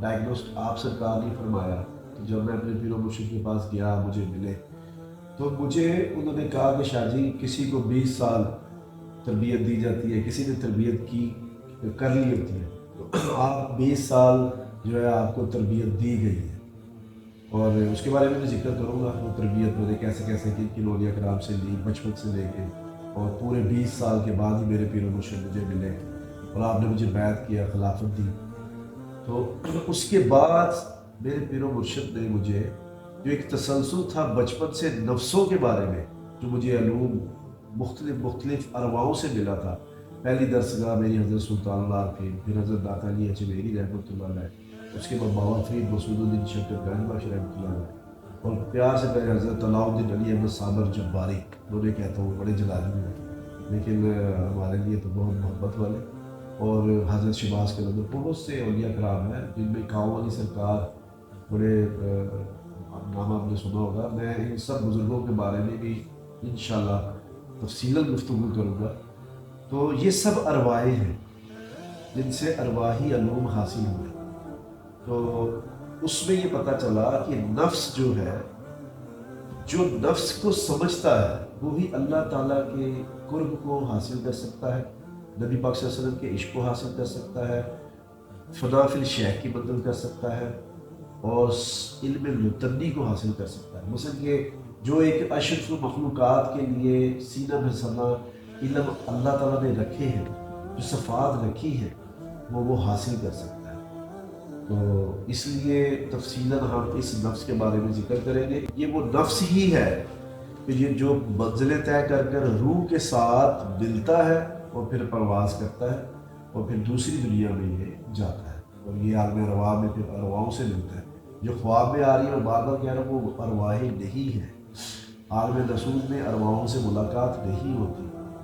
ڈائگنوسٹ آپ سرکار نے فرمایا کہ جب میں اپنے پیر و مرشد کے پاس گیا مجھے ملے تو مجھے انہوں نے کہا کہ شاہ جی کسی کو 20 سال تربیت دی جاتی ہے، کسی نے تربیت کی کر لی ہوتی ہے، تو آپ 20 سال جو ہے آپ کو تربیت دی گئی ہے، اور اس کے بارے میں میں ذکر کروں گا وہ تربیت میں نے کیسے کیسے کن اولیاء کرام سے لی بچپن سے لے کے، اور پورے 20 سال کے بعد ہی میرے پیر و مرشد مجھے ملے اور آپ نے مجھے بیعت کیا، خلافت دی۔ تو اس کے بعد میرے پیر و مرشد نے مجھے جو ایک تسلسل تھا بچپن سے نفسوں کے بارے میں، جو مجھے علوم مختلف ارواحوں سے ملا تھا، پہلی درسگاہ میری حضرت سلطان اللہ عارفین، پھر حضرت داتا علی اجمیری رحمۃ اللہ علیہ، اس کے بعد بابا فرید مسعود الدین شنکر گنج بخش رحمۃ اللہ علیہ، اور پیار سے پہلے حضرت علاء الدین علی احمد صابر جباری، انہیں کہتا ہوں بڑے جلالی ہیں لیکن ہمارے لیے تو بہت محبت والے، اور حضرت شہباز کے اندر بہت سے اولیاء کرام ہیں جن میں کاؤں علی سرکار بڑے نام آپ نے سنا ہوگا۔ میں ان سب بزرگوں کے بارے میں بھی انشاءاللہ تفصیلاً گفتگو کروں گا۔ تو یہ سب ارواحیں ہیں جن سے ارواحی علوم حاصل ہوئے، تو اس میں یہ پتہ چلا کہ نفس جو ہے، جو نفس کو سمجھتا ہے وہی اللہ تعالیٰ کے قرب کو حاصل کر سکتا ہے، نبی پاک صلی اللہ علیہ وسلم کے عشق کو حاصل کر سکتا ہے، فنا فی الشیخ کی بدل کر سکتا ہے، اور علم لدنی کو حاصل کر سکتا ہے۔ مثلا کہ جو ایک اشرف مخلوقات کے لیے سینہ میں سما علم اللہ تعالیٰ نے رکھے ہیں، جو صفات رکھی ہیں، وہ حاصل کر سکتا ہے۔ تو اس لیے تفصیلاً ہم اس نفس کے بارے میں ذکر کریں گے۔ یہ وہ نفس ہی ہے کہ یہ جو منزلیں طے کر کر روح کے ساتھ ملتا ہے اور پھر پرواز کرتا ہے اور پھر دوسری دنیا میں یہ جاتا ہے، اور یہ عالم ارواح میں پھر ارواحوں سے ملتا ہے۔ جو خواب میں آ رہی ہے اور بار بار کہہ رہا ہوں وہ ارواحیں نہیں ہیں، عالم رسول میں ارواحوں سے ملاقات نہیں ہوتی،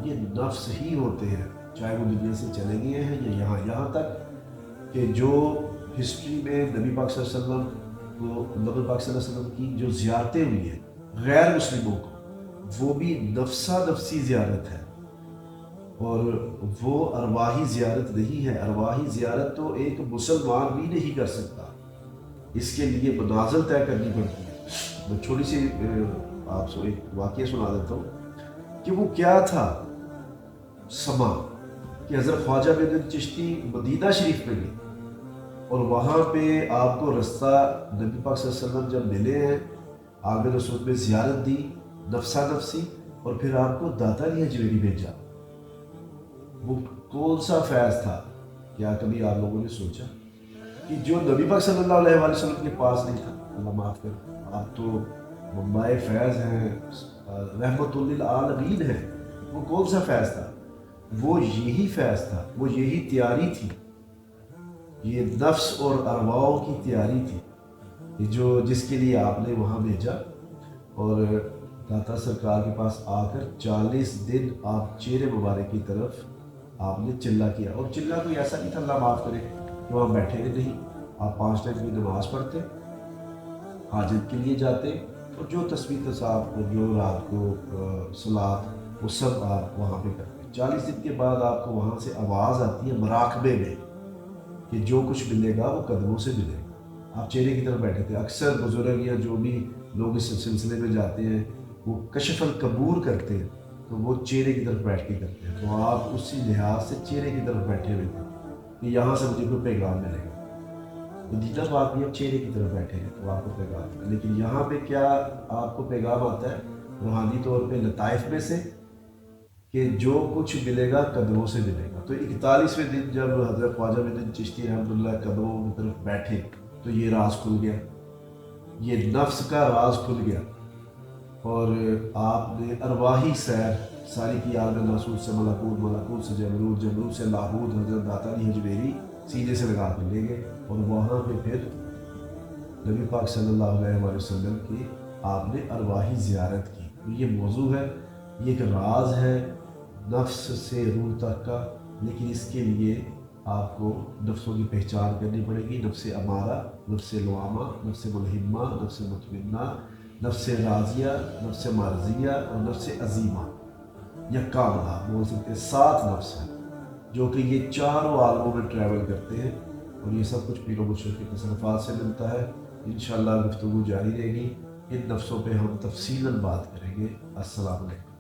یہ نفس ہی ہوتے ہیں، چاہے وہ دنیا سے چلے گئے ہیں یا یہاں تک کہ جو ہسٹری میں نبی پاک صلی اللہ علیہ وسلم کو، نبی پاک صلی اللہ علیہ وسلم کی جو زیارتیں ہوئی ہیں غیر مسلموں کو، وہ بھی نفسا نفسی زیارت ہے، اور وہ ارواحی زیارت نہیں ہے۔ ارواحی زیارت تو ایک مسلمان بھی نہیں کر سکتا، اس کے لیے منازل طے کرنی پڑتی ہے۔ میں چھوٹی سی آپ سے ایک واقعہ سنا دیتا ہوں کہ وہ کیا تھا سما، کہ حضرت خواجہ بن چشتی مدینہ شریف میں گئے اور وہاں پہ آپ کو رستہ نبی پاک صلی اللہ علیہ وسلم جب ملے ہیں، عالم رسول میں زیارت دی نفسا نفسی، اور پھر آپ کو داتا علی اجمیری بھیجا۔ وہ کون سا فیض تھا؟ کیا کبھی آپ لوگوں نے سوچا کہ جو نبی پاک صلی اللہ علیہ وآلہ وسلم کے پاس نہیں تھا؟ اللہ معاف کر، آپ تو ممبئی فیض ہیں، رحمت للعالمین ہیں، وہ کون سا فیض تھا؟ وہ یہی فیض تھا، وہ یہی تیاری تھی، یہ نفس اور ارواحوں کی تیاری تھی جو جس کے لیے آپ نے وہاں بھیجا۔ اور داتا سرکار کے پاس آ کر 40 دن آپ چہرے مبارک کی طرف آپ نے چلا کیا، اور چلا کوئی ایسا نہیں تھا اللہ معاف کرے کہ وہاں بیٹھے نہیں، آپ 5 ٹائم کی نماز پڑھتے، حاجت کے لیے جاتے، اور جو تسبیح تصاحب اور جو رات کو صلات وہ سب آپ وہاں پہ کرتے۔ 40 دن کے بعد آپ کو وہاں سے آواز آتی ہے مراقبے میں کہ جو کچھ ملے گا وہ قدموں سے ملے گا۔ آپ چہرے کی طرف بیٹھے تھے۔ اکثر بزرگ یا جو بھی لوگ اس سلسلے میں جاتے ہیں وہ کشف القبور کرتے ہیں، تو وہ چہرے کی طرف بیٹھ کے کرتے ہیں، تو آپ اسی لحاظ سے چہرے کی طرف بیٹھے ہوئے تھے کہ یہاں سے مجھے کوئی پیغام ملے گا۔ مدینہ پاک بھی اب چہرے کی طرف بیٹھے ہیں تو آپ کو پیغام ملے، لیکن یہاں پہ کیا آپ کو پیغام آتا ہے روحانی طور پہ لطائف میں سے کہ جو کچھ ملے گا قدموں سے ملے گا۔ تو 41ویں دن جب حضرت خواجہ بن چشتی رحمۃ اللہ قدموں کی طرف بیٹھے تو یہ راز کھل گیا، یہ نفس کا راز کھل گیا، اور آپ نے ارواحی سیر ساری کی، عالم ناسوت سے ملکوت، ملکوت سے جبروت، جبروت سے لاہوت، حضرت داتا علی اجمیری سینے سے لگا کر لے گئے، اور وہاں پہ پھر نبی پاک صلی اللہ علیہ وآلہ وسلم کی آپ نے ارواحی زیارت کی۔ یہ موضوع ہے، یہ ایک راز ہے نفس سے روح تک کا، لیکن اس کے لیے آپ کو نفسوں کی پہچان کرنی پڑے گی، نفس امارہ، نفس لوامہ، نفس ملہمہ، نفس مطمئنہ، نفس راضیہ، نفس مرضیہ اور نفس عظیمہ، یا کاملہ بول سکتے ہیں۔ 7 نفس ہیں جو کہ یہ چاروں عالموں میں ٹریول کرتے ہیں، اور یہ سب کچھ پیر و مرشد کے تصرفات سے ملتا ہے۔ انشاءاللہ گفتگو جاری رہے گی، ان نفسوں پہ ہم تفصیلاً بات کریں گے۔ السلام علیکم۔